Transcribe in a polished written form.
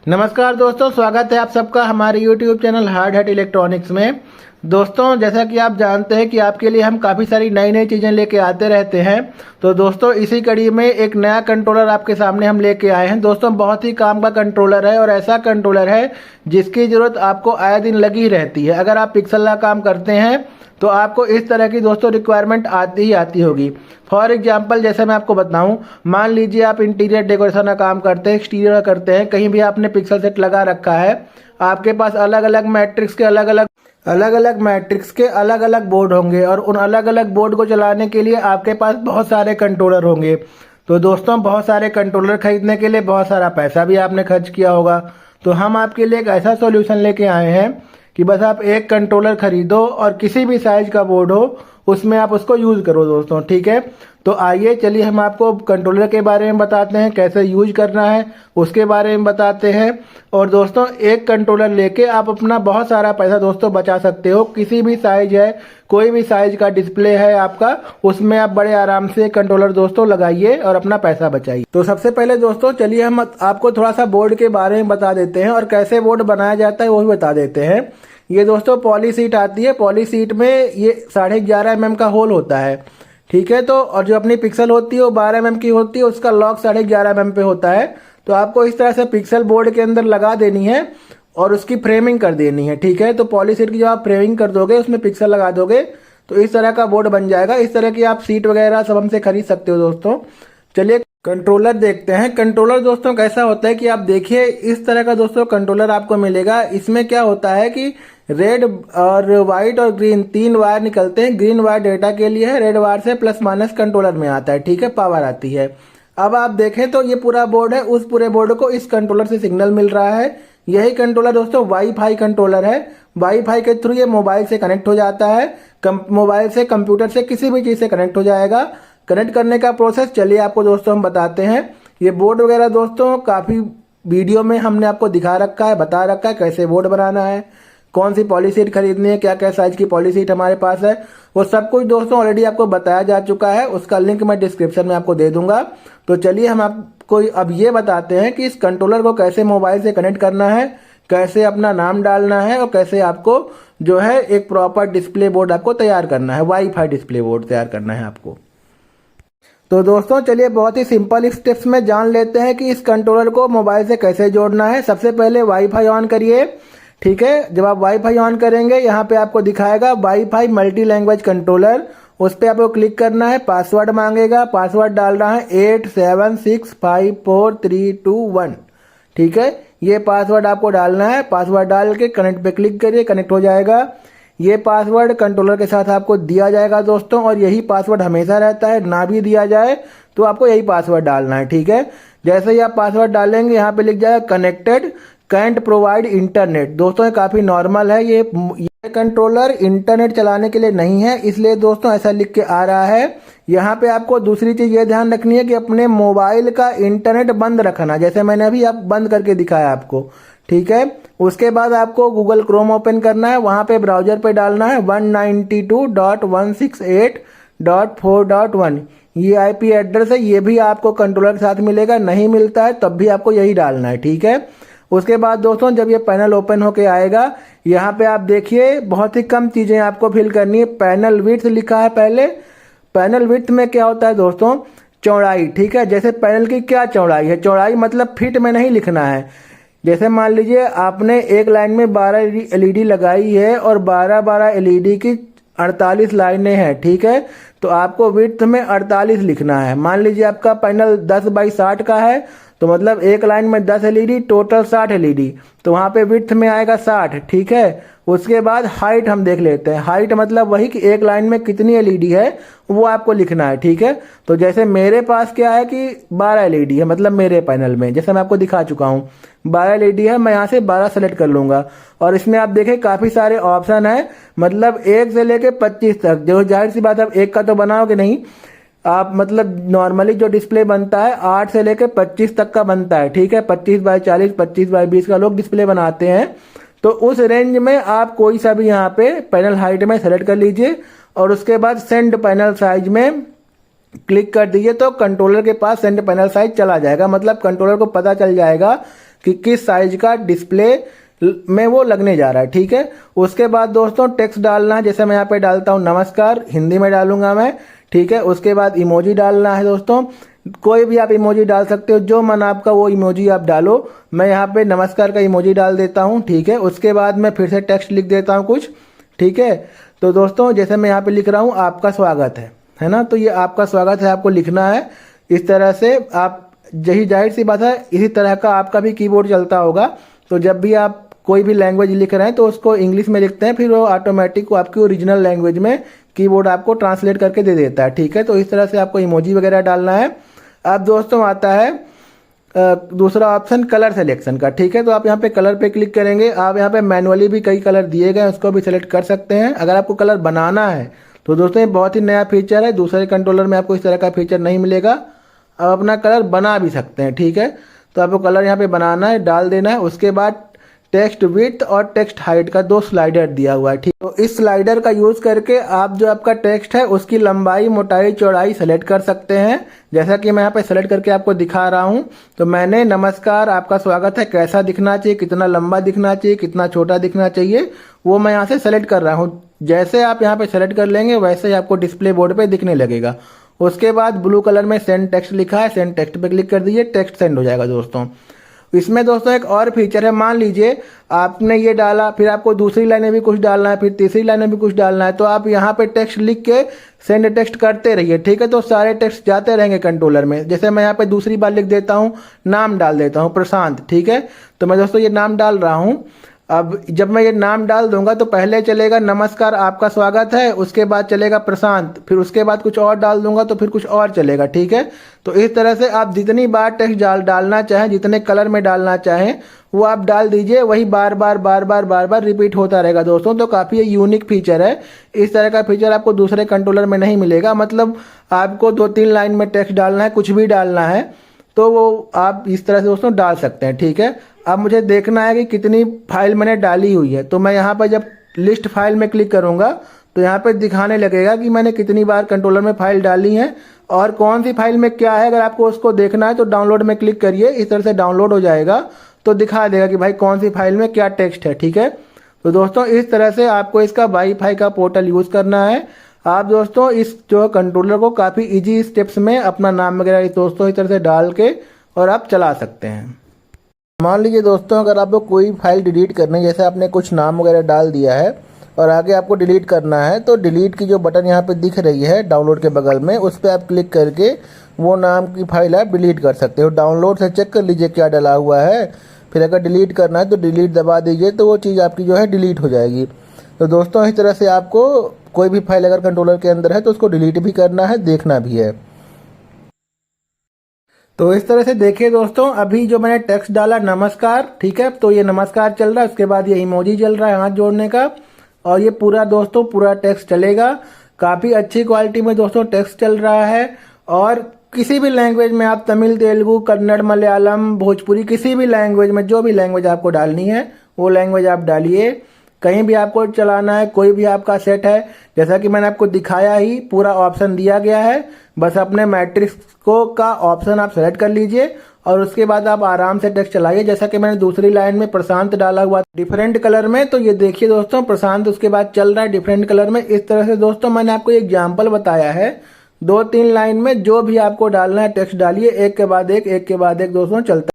नमस्कार दोस्तों, स्वागत है आप सबका हमारे YouTube channel hard hat electronics में। दोस्तों, जैसा कि आप जानते हैं कि आपके लिए हम काफ़ी सारी नई नई चीज़ें लेके आते रहते हैं। तो दोस्तों, इसी कड़ी में एक नया कंट्रोलर आपके सामने हम लेके आए हैं। दोस्तों, बहुत ही काम का कंट्रोलर है और ऐसा कंट्रोलर है जिसकी ज़रूरत आपको आए दिन लगी रहती है। अगर आप पिक्सल का काम करते हैं तो आपको इस तरह की दोस्तों रिक्वायरमेंट आती ही आती होगी। फॉर एग्जांपल, जैसे मैं आपको बताऊं, मान लीजिए आप इंटीरियर डेकोरेशन का काम करते हैं, एक्सटीरियर करते हैं, कहीं भी आपने पिक्सल सेट लगा रखा है, आपके पास अलग अलग मैट्रिक्स के अलग अलग बोर्ड होंगे और उन अलग अलग बोर्ड को चलाने के लिए आपके पास बहुत सारे कंट्रोलर होंगे। तो दोस्तों, बहुत सारे कंट्रोलर खरीदने के लिए बहुत सारा पैसा भी आपने खर्च किया होगा। तो हम आपके लिए एक ऐसा सॉल्यूशन लेके आए हैं कि बस आप एक कंट्रोलर खरीदो और किसी भी साइज का बोर्ड हो उसमें आप उसको यूज़ करो दोस्तों, ठीक है। तो आइए चलिए हम आपको कंट्रोलर के बारे में बताते हैं, कैसे यूज करना है उसके बारे में बताते हैं। और दोस्तों, एक कंट्रोलर लेके आप अपना बहुत सारा पैसा दोस्तों बचा सकते हो। किसी भी साइज है, कोई भी साइज का डिस्प्ले है आपका, उसमें आप बड़े आराम से कंट्रोलर दोस्तों लगाइए और अपना पैसा बचाइए। तो सबसे पहले दोस्तों चलिए हम आपको थोड़ा सा बोर्ड के बारे में बता देते हैं और कैसे बोर्ड बनाया जाता है वो भी बता देते हैं। ये दोस्तों पॉली सीट आती है। पॉली सीट में ये 11.5 mm का होल होता है, ठीक है। तो और जो अपनी पिक्सल होती है वो 12 mm की होती है, उसका लॉक 11.5 mm पे होता है। तो आपको इस तरह से पिक्सल बोर्ड के अंदर लगा देनी है और उसकी फ्रेमिंग कर देनी है, ठीक है। तो पॉली सीट की जब आप फ्रेमिंग कर दोगे, उसमें पिक्सल लगा दोगे तो इस तरह का बोर्ड बन जाएगा। इस तरह की आप सीट वगैरह सब हमसे खरीद सकते हो दोस्तों। चलिए कंट्रोलर देखते हैं। कंट्रोलर दोस्तों कैसा होता है कि आप देखिए, इस तरह का दोस्तों कंट्रोलर आपको मिलेगा। इसमें क्या होता है कि रेड और व्हाइट और ग्रीन 3 वायर निकलते हैं। ग्रीन वायर डेटा के लिए है, रेड वायर से प्लस माइनस कंट्रोलर में आता है, ठीक है, पावर आती है। अब आप देखें तो ये पूरा बोर्ड है, उस पूरे बोर्ड को इस कंट्रोलर से सिग्नल मिल रहा है। यही कंट्रोलर दोस्तों वाईफाई कंट्रोलर है। वाईफाई के थ्रू ये मोबाइल से कनेक्ट हो जाता है, मोबाइल से, कंप्यूटर से, किसी भी चीज से कनेक्ट हो जाएगा। कनेक्ट करने का प्रोसेस चलिए आपको दोस्तों हम बताते हैं। ये बोर्ड वगैरह दोस्तों काफी वीडियो में हमने आपको दिखा रखा है, बता रखा है कैसे बोर्ड बनाना है, कौन सी पॉली सीट खरीदनी है, क्या क्या साइज की पॉली सीट हमारे पास है, वो सब कुछ दोस्तों ऑलरेडी आपको बताया जा चुका है। उसका लिंक मैं डिस्क्रिप्शन में आपको दे दूंगा। तो चलिए हम आपको अब ये बताते हैं कि इस कंट्रोलर को कैसे मोबाइल से कनेक्ट करना है, कैसे अपना नाम डालना है और कैसे आपको जो है एक प्रॉपर डिस्प्ले बोर्ड आपको तैयार करना है, वाईफाई डिस्प्ले बोर्ड तैयार करना है आपको। तो दोस्तों चलिए बहुत ही सिंपल स्टेप्स में जान लेते हैं कि इस कंट्रोलर को मोबाइल से कैसे जोड़ना है। सबसे पहले वाईफाई ऑन करिए, ठीक है। जब आप वाईफाई ऑन करेंगे, यहाँ पे आपको दिखाएगा वाईफाई मल्टी लैंग्वेज कंट्रोलर, उस पर आपको क्लिक करना है। पासवर्ड मांगेगा, पासवर्ड डालना है 87654321, ठीक है। ये पासवर्ड आपको डालना है। पासवर्ड डाल के कनेक्ट पे क्लिक करिए, कनेक्ट हो जाएगा। ये पासवर्ड कंट्रोलर के साथ आपको दिया जाएगा दोस्तों, और यही पासवर्ड हमेशा रहता है, ना भी दिया जाए तो आपको यही पासवर्ड डालना है, ठीक है। जैसे ही आप पासवर्ड डालेंगे, यहाँ पे लिख जाएगा कनेक्टेड कैंट प्रोवाइड इंटरनेट। दोस्तों ये काफी नॉर्मल है, ये कंट्रोलर इंटरनेट चलाने के लिए नहीं है, इसलिए दोस्तों ऐसा लिख के आ रहा है। यहाँ पे आपको दूसरी चीज ये ध्यान रखनी है कि अपने मोबाइल का इंटरनेट बंद रखना, जैसे मैंने अभी आप बंद करके दिखाया आपको, ठीक है। उसके बाद आपको गूगल क्रोम ओपन करना है, वहां पे ब्राउजर पे डालना है 192.168.4.1। ये आईपी एड्रेस है, ये भी आपको कंट्रोलर के साथ मिलेगा, नहीं मिलता है तब भी आपको यही डालना है, ठीक है। उसके बाद दोस्तों जब ये पैनल ओपन होके आएगा, यहाँ पे आप देखिए बहुत ही कम चीजें आपको फिल करनी है। पैनल विड्थ लिखा है पहले। पैनल विड्थ में क्या होता है दोस्तों, चौड़ाई, ठीक है। जैसे पैनल की क्या चौड़ाई है, चौड़ाई मतलब फीट में नहीं लिखना है। जैसे मान लीजिए आपने एक लाइन में 12 एलईडी लगाई है और 12 एलईडी की 48 लाइनें हैं, ठीक है। तो आपको विड्थ में 48 लिखना है। मान लीजिए आपका पैनल 10x60 का है, तो मतलब एक लाइन में 10 एलईडी, टोटल 60 एलईडी, तो वहां पे विड्थ में आएगा 60, ठीक है। उसके बाद हाइट हम देख लेते हैं। हाइट मतलब वही कि एक लाइन में कितनी एलईडी है वो आपको लिखना है, ठीक है। तो जैसे मेरे पास क्या है कि 12 एलईडी है, मतलब मेरे पैनल में जैसे मैं आपको दिखा चुका हूँ 12 एलईडी है, मैं यहाँ से 12 सेलेक्ट कर लूंगा। और इसमें आप देखें काफी सारे ऑप्शन है, मतलब 1 से लेके 25 तक। जो जाहिर सी बात है, आप 1 का तो बनाओगे नहीं आप, मतलब नॉर्मली जो डिस्प्ले बनता है 8 से लेकर 25 तक का बनता है, ठीक है। 25x40, 25x20 का लोग डिस्प्ले बनाते हैं। तो उस रेंज में आप कोई सा भी यहाँ पे पैनल हाइट में सेलेक्ट कर लीजिए और उसके बाद सेंड पैनल साइज में क्लिक कर दीजिए, तो कंट्रोलर के पास सेंड पैनल साइज चला जाएगा। मतलब कंट्रोलर को पता चल जाएगा कि किस साइज का डिस्प्ले में वो लगने जा रहा है। ठीक है, उसके बाद दोस्तों टेक्स्ट डालना है। जैसे मैं यहाँ पे डालता हूँ नमस्कार, हिंदी में डालूंगा मैं। ठीक है, उसके बाद इमोजी डालना है दोस्तों। कोई भी आप इमोजी डाल सकते हो, जो मन आपका वो इमोजी आप डालो। मैं यहाँ पे नमस्कार का इमोजी डाल देता हूँ। ठीक है, उसके बाद मैं फिर से टेक्स्ट लिख देता हूँ कुछ। ठीक है, तो दोस्तों जैसे मैं यहाँ पे लिख रहा हूँ आपका स्वागत है ना, तो ये आपका स्वागत है आपको लिखना है इस तरह से। आप यही जाहिर सी बात है, इसी तरह का आपका भी कीबोर्ड चलता होगा। तो जब भी आप कोई भी लैंग्वेज लिख रहे हैं तो उसको इंग्लिश में लिखते हैं, फिर वो ऑटोमेटिक आपकी ओरिजिनल लैंग्वेज में कीबोर्ड आपको ट्रांसलेट करके दे देता है। ठीक है, तो इस तरह से आपको इमोजी वगैरह डालना है। अब दोस्तों आता है दूसरा ऑप्शन कलर सिलेक्शन का। ठीक है, तो आप यहाँ पे कलर पे क्लिक करेंगे। आप यहाँ पे मैनुअली भी कई कलर दिए गए हैं, उसको भी सिलेक्ट कर सकते हैं। अगर आपको कलर बनाना है तो दोस्तों ये बहुत ही नया फीचर है, दूसरे कंट्रोलर में आपको इस तरह का फीचर नहीं मिलेगा। आप अपना कलर बना भी सकते हैं। ठीक है, तो आपको कलर यहाँ पे बनाना है, डाल देना है। उसके बाद टेक्स्ट विड्थ और टेक्स्ट हाइट का 2 स्लाइडर दिया हुआ है। ठीक, तो इस स्लाइडर का यूज करके आप जो आपका टेक्स्ट है उसकी लंबाई, मोटाई, चौड़ाई सेलेक्ट कर सकते हैं। जैसा कि मैं यहाँ पे सेलेक्ट करके आपको दिखा रहा हूँ। तो मैंने नमस्कार आपका स्वागत है कैसा दिखना चाहिए, कितना लंबा दिखना चाहिए, कितना छोटा दिखना चाहिए, वो मैं यहाँ से सेलेक्ट कर रहा हूँ। जैसे आप यहाँ पे सेलेक्ट कर लेंगे वैसे ही आपको डिस्प्ले बोर्ड पे दिखने लगेगा। उसके बाद ब्लू कलर में सेंड टेक्स्ट लिखा है, सेंड टेक्स्ट पे क्लिक कर दीजिए, टेक्स्ट सेंड हो जाएगा दोस्तों। इसमें दोस्तों एक और फीचर है, मान लीजिए आपने ये डाला, फिर आपको दूसरी लाइन में भी कुछ डालना है, फिर तीसरी लाइन में भी कुछ डालना है, तो आप यहाँ पे टेक्स्ट लिख के सेंड टेक्स्ट करते रहिए। ठीक है, तो सारे टेक्स्ट जाते रहेंगे कंट्रोलर में। जैसे मैं यहाँ पे दूसरी बार लिख देता हूँ, नाम डाल देता हूँ प्रशांत। ठीक है, तो मैं दोस्तों ये नाम डाल रहा हूँ। अब जब मैं ये नाम डाल दूंगा तो पहले चलेगा नमस्कार आपका स्वागत है, उसके बाद चलेगा प्रशांत, फिर उसके बाद कुछ और डाल दूंगा तो फिर कुछ और चलेगा। ठीक है, तो इस तरह से आप जितनी बार टेक्स्ट डालना चाहें, जितने कलर में डालना चाहें वो आप डाल दीजिए, वही बार बार रिपीट होता रहेगा दोस्तों। तो काफ़ी यूनिक फीचर है, इस तरह का फीचर आपको दूसरे कंट्रोलर में नहीं मिलेगा। मतलब आपको 2-3 लाइन में टेक्स्ट डालना है, कुछ भी डालना है तो वो आप इस तरह से दोस्तों डाल सकते हैं। ठीक है, अब मुझे देखना है कि कितनी फाइल मैंने डाली हुई है, तो मैं यहाँ पर जब लिस्ट फाइल में क्लिक करूँगा तो यहाँ पे दिखाने लगेगा कि मैंने कितनी बार कंट्रोलर में फाइल डाली है और कौन सी फाइल में क्या है। अगर आपको उसको देखना है तो डाउनलोड में क्लिक करिए, इस तरह से डाउनलोड हो जाएगा तो दिखा देगा कि भाई कौन सी फाइल में क्या टेक्स्ट है। ठीक है, तो दोस्तों इस तरह से आपको इसका वाईफाई का पोर्टल यूज़ करना है। आप दोस्तों इस जो कंट्रोलर को काफ़ी इजी स्टेप्स में अपना नाम वगैरह दोस्तों इस तरह से डाल के और आप चला सकते हैं। मान लीजिए दोस्तों अगर आपको कोई फाइल डिलीट करनी है, जैसे आपने कुछ नाम वगैरह डाल दिया है और आगे आपको डिलीट करना है, तो डिलीट की जो बटन यहाँ पे दिख रही है डाउनलोड के बगल में, उस पर आप क्लिक करके वो नाम की फाइल आप डिलीट कर सकते हो। डाउनलोड से चेक कर लीजिए क्या डला हुआ है, फिर अगर डिलीट करना है तो डिलीट दबा दीजिए, तो वो चीज़ आपकी जो है डिलीट हो जाएगी। तो दोस्तों इस तरह से आपको कोई भी फाइल अगर कंट्रोलर के अंदर है तो उसको डिलीट भी करना है, देखना भी है। तो इस तरह से देखिए दोस्तों, अभी जो मैंने टेक्स्ट डाला नमस्कार, ठीक है, तो ये नमस्कार चल रहा है, उसके बाद ये इमोजी चल रहा है हाथ जोड़ने का, और ये पूरा दोस्तों पूरा टेक्स्ट चलेगा। काफ़ी अच्छी क्वालिटी में दोस्तों टेक्स्ट चल रहा है। और किसी भी लैंग्वेज में आप तमिल, तेलुगु, कन्नड़, मलयालम, भोजपुरी, किसी भी लैंग्वेज में जो भी लैंग्वेज आपको डालनी है वो लैंग्वेज आप डालिए। कहीं भी आपको चलाना है, कोई भी आपका सेट है, जैसा कि मैंने आपको दिखाया ही पूरा ऑप्शन दिया गया है। बस अपने मैट्रिक्स को का ऑप्शन आप सेलेक्ट कर लीजिए और उसके बाद आप आराम से टेक्स्ट चलाइए। जैसा कि मैंने दूसरी लाइन में प्रशांत डाला हुआ डिफरेंट कलर में, तो ये देखिए दोस्तों प्रशांत उसके बाद चल रहा है डिफरेंट कलर में। इस तरह से दोस्तों मैंने आपको एग्जाम्पल बताया है, 2-3 लाइन में जो भी आपको डालना है टेक्स्ट डालिए, एक के बाद एक दोस्तों चलता है।